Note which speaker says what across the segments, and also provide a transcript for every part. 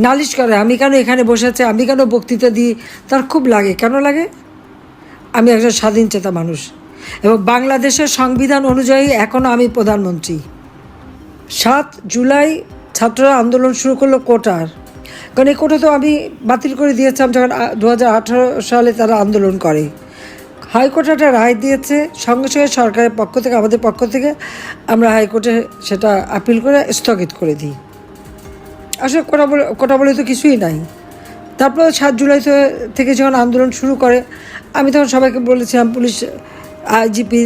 Speaker 1: নালিশ করে, আমি কেন এখানে বসে আছি, আমি কেন বক্তৃতা দিই। তার খুব লাগে। কেন লাগে? আমি একজন স্বাধীন চেতা মানুষ এবং বাংলাদেশের সংবিধান অনুযায়ী এখনও আমি প্রধানমন্ত্রী। 7 জুলাই ছাত্ররা আন্দোলন শুরু করলো কোটার, কারণ এই কোটা তো আমি বাতিল করে দিয়েছিলাম যখন 2018 সালে তারা আন্দোলন করে। হাইকোর্ট একটা রায় দিয়েছে, সঙ্গে সঙ্গে সরকারের পক্ষ থেকে, আমাদের পক্ষ থেকে আমরা হাইকোর্টে সেটা আপিল করে স্থগিত করে দিই। আসলে কোটা বলে তো কিছুই নাই। তারপর 7 জুলাই থেকে যখন আন্দোলন শুরু করে, আমি তখন সবাইকে বলেছিলাম, পুলিশ আইজিপি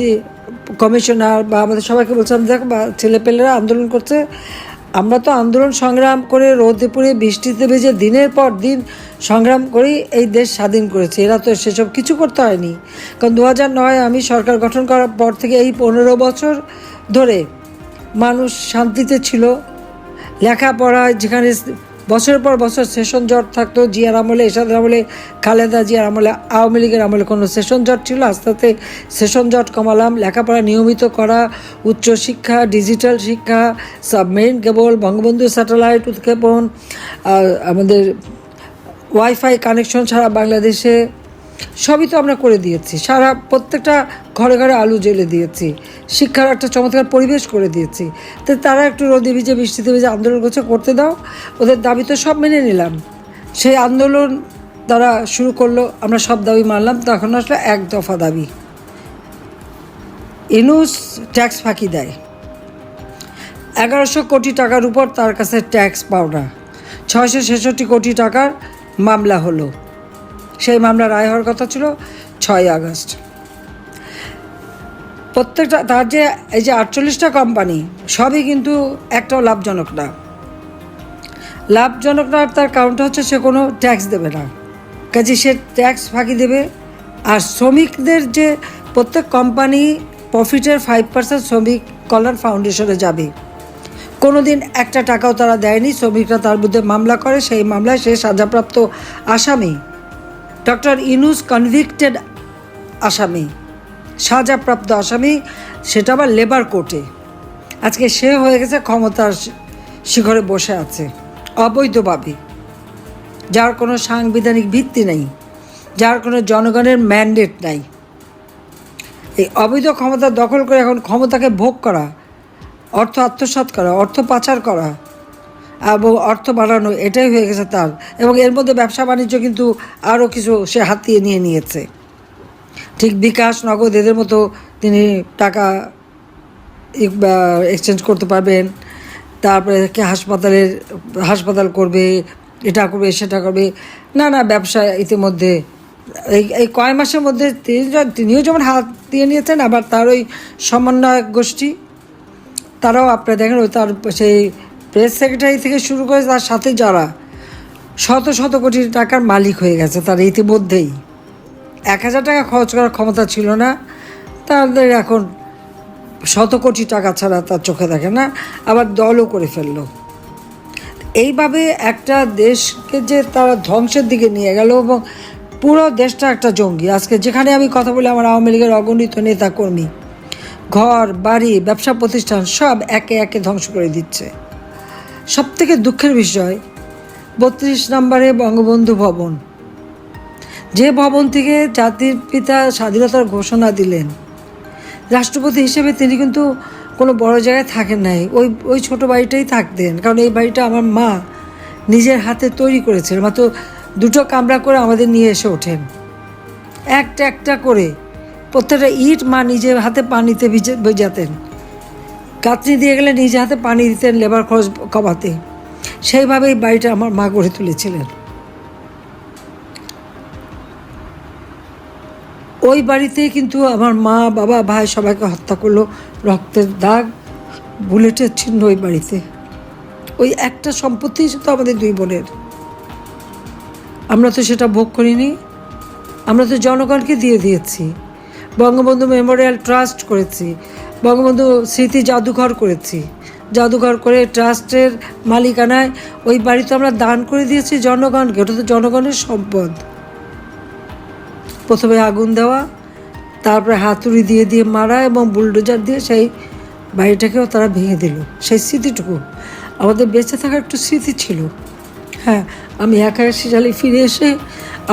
Speaker 1: কমিশনার বা আমাদের সবাইকে বলছিলাম, দেখো ছেলেপেলেরা আন্দোলন করছে, আমরা তো আন্দোলন সংগ্রাম করে রোদে পুড়ে বৃষ্টিতে ভেজে দিনের পর দিন সংগ্রাম করেই এই দেশ স্বাধীন করেছে। এরা তো সেসব কিছু করতে হয়নি। কারণ 2009 আমি সরকার গঠন করার পর থেকে এই 15 বছর ধরে মানুষ শান্তিতে ছিল। লেখাপড়ায় যেখানে বছরের পর বছর সেশন জট থাকতো, জিয়ার আমলে, এরশাদের আমলে, খালেদা জিয়ার আমলে, আওয়ামী লীগের আমলে কোনো সেশন জট ছিল, আস্তে আস্তে সেশন জট কমালাম। লেখাপড়া নিয়মিত করা, উচ্চশিক্ষা, ডিজিটাল শিক্ষা, সাবমেরিন কেবল, বঙ্গবন্ধু স্যাটেলাইট উৎক্ষেপণ, আমাদের ওয়াইফাই কানেকশন সারা বাংলাদেশে সবই তো আমরা করে দিয়েছি। সারা প্রত্যেকটা ঘরে ঘরে আলু জ্বেলে দিয়েছি, শিক্ষার একটা চমৎকার পরিবেশ করে দিয়েছি। তো তারা একটু রোদে ভিজে বৃষ্টিতে ভিজে আন্দোলন করতে দাও, ওদের দাবি তো সব মেনে নিলাম। সেই আন্দোলন তারা শুরু করলো, আমরা সব দাবি মানলাম। তখন আসলে এক দফা দাবি, ইউনূস ট্যাক্স ফাঁকি দেয়। 1100 কোটি টাকার উপর তার কাছে ট্যাক্স পাওনা, 666 কোটি টাকার মামলা হলো। সেই মামলা রায় হওয়ার কথা ছিল 6 আগস্ট। প্রত্যেকটা তার যে এই যে 48টা কোম্পানি সবই কিন্তু একটাও লাভজনক না। লাভজনক না, তার কারণটা হচ্ছে সে কোনো ট্যাক্স দেবে না, কাজে সে ট্যাক্স ফাঁকি দেবে। আর শ্রমিকদের যে প্রত্যেক কোম্পানি প্রফিটের 5% শ্রমিক কল্যাণ ফাউন্ডেশনে যাবে। কোনো দিন একটা টাকাও তারা দেয়নি। শ্রমিকরা তার বিরুদ্ধে মামলা করে, সেই মামলায় সে সাজাপ্রাপ্ত আসামি। ডক্টর ইউনূস কনভিক্টেড আসামি, সাজাপ্রাপ্ত আসামি, সেটা আবার লেবার কোর্টে। আজকে সে হয়ে গেছে ক্ষমতার শিখরে বসে আছে অবৈধভাবে, যার কোনো সাংবিধানিক ভিত্তি নেই, যার কোনো জনগণের ম্যান্ডেট নাই। এই অবৈধ ক্ষমতা দখল করে এখন ক্ষমতাকে ভোগ করা, অর্থ আত্মসাৎ করা, অর্থ পাচার করা এবং অর্থ বাড়ানো, এটাই হয়ে গেছে তার। এবং এর মধ্যে ব্যবসা বাণিজ্য কিন্তু আরও কিছু সে হাতিয়ে নিয়েছে। ঠিক বিকাশ, নগদ এদের মতো তিনি টাকা এক্সচেঞ্জ করতে পারবেন। তারপরে কে হাসপাতাল করবে, এটা করবে, সেটা করবে, না ব্যবসা ইতিমধ্যে এই কয় মাসের মধ্যে তিনিও যেমন হাত দিয়ে নিয়েছেন, আবার তার ওই সমন্বয়ক গোষ্ঠী তারাও আপনারা দেখেন, ওই তার সেই প্রেস সেক্রেটারি থেকে শুরু করে তার সাথে যারা শত শত কোটি টাকার মালিক হয়ে গেছে তারা ইতিমধ্যেই। 1000 টাকা খরচ করার ক্ষমতা ছিল না তাদের, এখন শত কোটি টাকা ছাড়া তার চোখে দেখে না, আবার দলও করে ফেললো। এইভাবে একটা দেশকে যে তারা ধ্বংসের দিকে নিয়ে গেল এবং পুরো দেশটা একটা জঙ্গি। আজকে যেখানে আমি কথা বলি, আমার আওয়ামী লীগের অগণিত নেতা কর্মী ঘর বাড়ি ব্যবসা প্রতিষ্ঠান সব একে একে ধ্বংস করে দিচ্ছে। সবথেকে দুঃখের বিষয়, 32 নম্বরে বঙ্গবন্ধু ভবন, যে ভবন থেকে জাতির পিতা স্বাধীনতার ঘোষণা দিলেন, রাষ্ট্রপতি হিসেবে তিনি কিন্তু কোনো বড় জায়গায় থাকেন নাই, ওই ছোট বাড়িটাই থাকতেন। কারণ এই বাড়িটা আমার মা নিজের হাতে তৈরি করেছিলেন। মাত্র 2টো কামরা করে আমাদের নিয়ে এসে ওঠেন, একটা একটা করে প্রত্যেকটা ইট মা নিজের হাতে পানিতে ভেজাতেন, কাতনি দিয়ে গেলে নিজে হাতে পানি দিতেন লেবার খরচ কমাতে। সেইভাবেই বাড়িটা আমার মা গড়ে তুলেছিলেন। ওই বাড়িতেই কিন্তু আমার মা, বাবা, ভাই সবাইকে হত্যা করলো, রক্তের দাগ, বুলেটের চিহ্ন ওই বাড়িতে। ওই একটা সম্পত্তি তো আমাদের 2 বোনের, আমরা তো সেটা ভোগ করিনি, আমরা তো জনগণকে দিয়ে দিয়েছি। বঙ্গবন্ধু মেমোরিয়াল ট্রাস্ট করেছি, বঙ্গবন্ধু স্মৃতি জাদুঘর করেছি, জাদুঘর করে ট্রাস্টের মালিকানায় ওই বাড়ি তো আমরা দান করে দিয়েছি জনগণকে। ওটা তো জনগণের সম্পদ। প্রথমে আগুন দেওয়া, তারপরে হাতুড়ি দিয়ে মারা এবং বুলডোজার দিয়ে সেই বাড়িটাকেও তারা ভেঙে দিল। সেই স্মৃতিটুকু আমাদের বেঁচে থাকার একটু স্মৃতি ছিল। হ্যাঁ, আমি একা সিরালি ফিরে এসে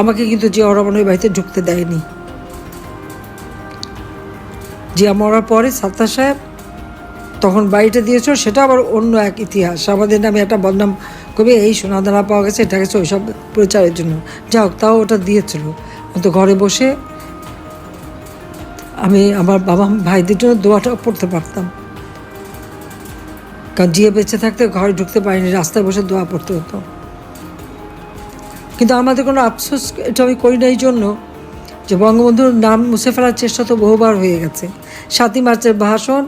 Speaker 1: আমাকে কিন্তু জিয়া রহমানের বাড়িতে ঢুকতে দেয়নি। জিয়া মরার পরে সাত্তার সাহেব তখন বাড়িটা দিয়েছিল, সেটা আবার অন্য এক ইতিহাস। আমাদের নামে একটা বদনাম করবে, এই সোনাদানা পাওয়া গেছে, এটা গেছে, ওইসব প্রচারের জন্য। যা হোক, তাও ওটা দিয়েছিল। তো ঘরে বসে আমি আমার বাবা ভাইদের জন্য দোয়াটা পড়তে পারতাম, কারণ জিয়ে বেঁচে থাকতে ঘরে ঢুকতে পারিনি, রাস্তায় বসে দোয়া পড়তে হতো। কিন্তু আমাদের কোনো আফসোস এটা আমি করি না এই জন্য যে বঙ্গবন্ধুর নাম মুছে ফেলার চেষ্টা তো বহুবার হয়ে গেছে। ৭ই মার্চের ভাষণ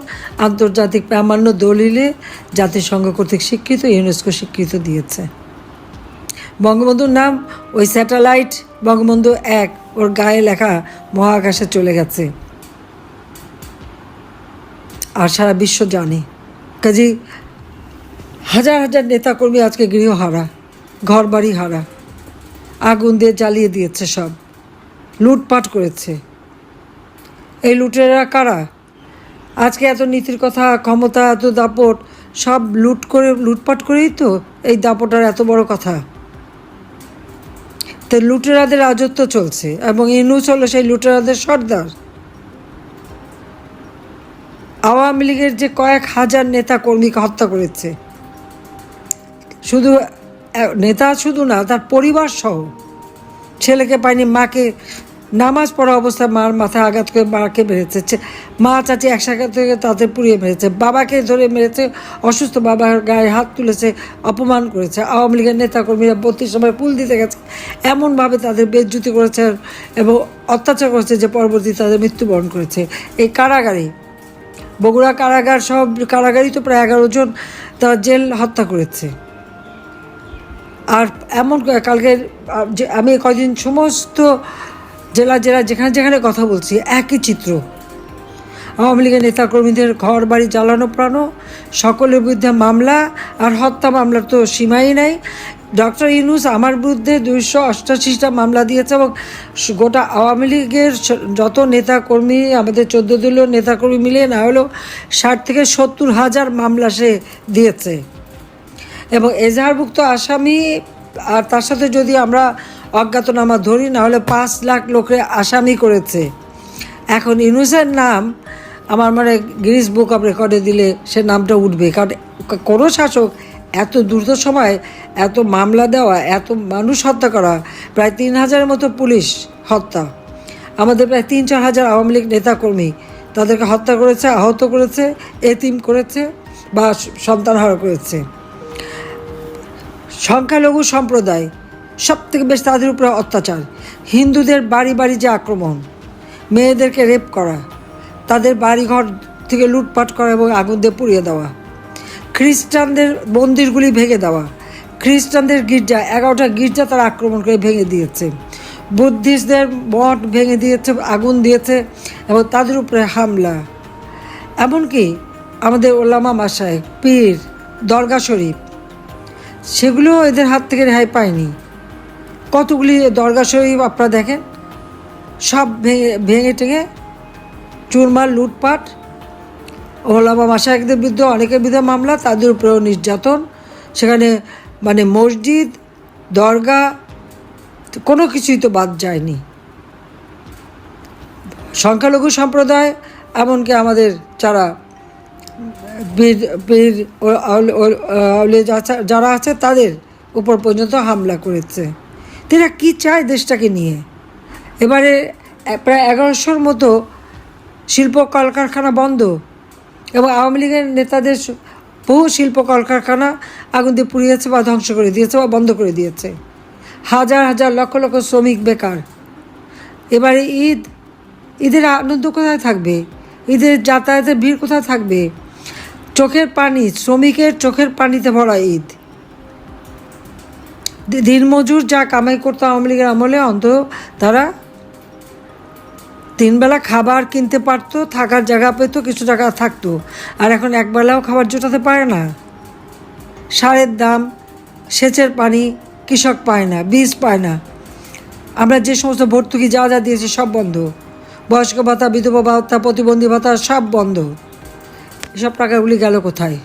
Speaker 1: আন্তর্জাতিক প্রামাণ্য দলিলে জাতিসংঘ কর্তৃক স্বীকৃত, ইউনেস্কো স্বীকৃত দিয়েছে। বঙ্গবন্ধুর নাম ওই স্যাটেলাইট বঙ্গবন্ধু ১ ওর গায়ে লেখা মহাকাশে চলে গেছে, আর সারা বিশ্ব জানে। কাজেই হাজার হাজার নেতাকর্মী আজকে গৃহহারা, ঘর বাড়ি হারা, আগুন দিয়ে জ্বালিয়ে দিয়েছে, সব লুটপাট করেছে। এই লুটেরা কারা? আজকে এত নীতির কথা, ক্ষমতা, এত দাপট, সব লুটপাট করেই তো এই দাপটার এত বড় কথা। তো লুটেরাদের রাজত্ব চলছে, এবং ইউনূস হলো সেই লুটেরাদের সর্দার। আওয়ামী লীগের যে কয়েক হাজার নেতা কর্মীকে হত্যা করেছে, শুধু নেতা শুধু না, তার পরিবার সহ। ছেলেকে পায়নি, মাকে নামাজ পড়া অবস্থায় মার মাথায় আঘাত করে মাকে মেরেছে, মা চাচি একসাথে থেকে তাদের পুড়িয়ে মেরেছে, বাবাকে ধরে মেরেছে, অসুস্থ বাবার গায়ে হাত তুলেছে, অপমান করেছে। আওয়ামী লীগের নেতাকর্মীরা 32 সময় পুল দিতে গেছে, এমনভাবে তাদের বেজ্জুতি করেছে এবং অত্যাচার করেছে যে পরবর্তী তাদের মৃত্যুবরণ করেছে। এই কারাগারে, বগুড়া কারাগার, সব কারাগারই তো প্রায় 11 জন তারা জেল হত্যা করেছে। আর এমন কালকে আমি কয়দিন সমস্ত জেলা যেখানে যেখানে কথা বলছি, একই চিত্র। আওয়ামী লীগের নেতাকর্মীদের ঘর বাড়ি জ্বালানো প্রাণ, সকলের বিরুদ্ধে মামলা, আর হত্যা মামলার তো সীমাই নাই। ডক্টর ইউনূস আমার বিরুদ্ধে 288টা মামলা দিয়েছে, এবং গোটা আওয়ামী লীগের যত নেতাকর্মী, আমাদের 14 দলীয় নেতাকর্মী মিলিয়ে না হলেও 60 থেকে 70 হাজার মামলা সে দিয়েছে। এবং এজাহারভুক্ত আসামি, আর তার সাথে যদি আমরা অজ্ঞাতনামা ধরি, না হলে 5 লাখ লোকের আসামি করেছে। এখন ইউনূসের নাম আমার গিনিস বুক অফ রেকর্ডে দিলে সে নামটা উঠবে, কারণ কোনো শাসক এত দ্রুত সময় এত মামলা দেওয়া, এত মানুষ হত্যা করা, প্রায় 3000-এর মতো পুলিশ হত্যা, আমাদের প্রায় 3-4 হাজার আওয়ামী লীগ নেতাকর্মী তাদেরকে হত্যা করেছে, আহত করেছে, এতিম করেছে বা সন্তানহারা করেছে। সংখ্যালঘু সম্প্রদায় সবথেকে বেশ, তাদের উপরে অত্যাচার, হিন্দুদের বাড়ি বাড়ি যে আক্রমণ, মেয়েদেরকে রেপ করা, তাদের বাড়িঘর থেকে লুটপাট করা এবং আগুন দিয়ে পুড়িয়ে দেওয়া, খ্রিস্টানদের মন্দিরগুলি ভেঙে দেওয়া, খ্রিস্টানদের গির্জা 11টা গির্জা তারা আক্রমণ করে ভেঙে দিয়েছে, বুদ্ধিস্টদের মঠ ভেঙে দিয়েছে, আগুন দিয়েছে এবং তাদের উপরে হামলা। এমনকি আমাদের ওলামা মাসায়েখ, পীর, দরগা শরীফ, সেগুলো এদের হাত থেকে রেহাই পায়নি। কতগুলি দরগা শরীফ আপনারা দেখেন, সব ভেঙে টেঙে চুরমার, লুটপাট। ওলামা মাশায়েখদের বিরুদ্ধে অনেকের বিরুদ্ধে মামলা, তাদের উপরেও নির্যাতন। সেখানে মসজিদ, দরগা, কোনো কিছুই তো বাদ যায়নি। সংখ্যালঘু সম্প্রদায়, এমনকি আমাদের যারা পীর যারা আছে তাদের উপর পর্যন্ত হামলা করেছে। তারা কী চায় দেশটাকে নিয়ে? এবারে প্রায় 1100-র মতো শিল্প কলকারখানা বন্ধ, এবং আওয়ামী লীগের নেতাদের বহু শিল্প কলকারখানা আগুন দিয়ে পুড়িয়েছে বা ধ্বংস করে দিয়েছে বা বন্ধ করে দিয়েছে। হাজার হাজার লক্ষ লক্ষ শ্রমিক বেকার। এবারে ঈদের আনন্দ কোথায় থাকবে? ঈদের যাতায়াতের ভিড় কোথায় থাকবে? চোখের পানি, শ্রমিকের চোখের পানিতে ভরা ঈদ। দিনমজুর যা কামাই করতো আওয়ামী লীগের আমলে, অন্তত তারা 3 বেলা খাবার কিনতে পারতো, থাকার জায়গা পেতো, কিছু টাকা থাকতো। আর এখন একবেলাও খাবার জোটাতে পারে না। সারের দাম, সেচের পানি কৃষক পায় না, বীজ পায় না। আমরা যে সমস্ত ভর্তুকি যা যা দিয়েছি সব বন্ধ। বয়স্ক ভাতা, বিধবা ভাতা, প্রতিবন্ধী ভাতা সব বন্ধ। এসব টাকাগুলি গেল কোথায়?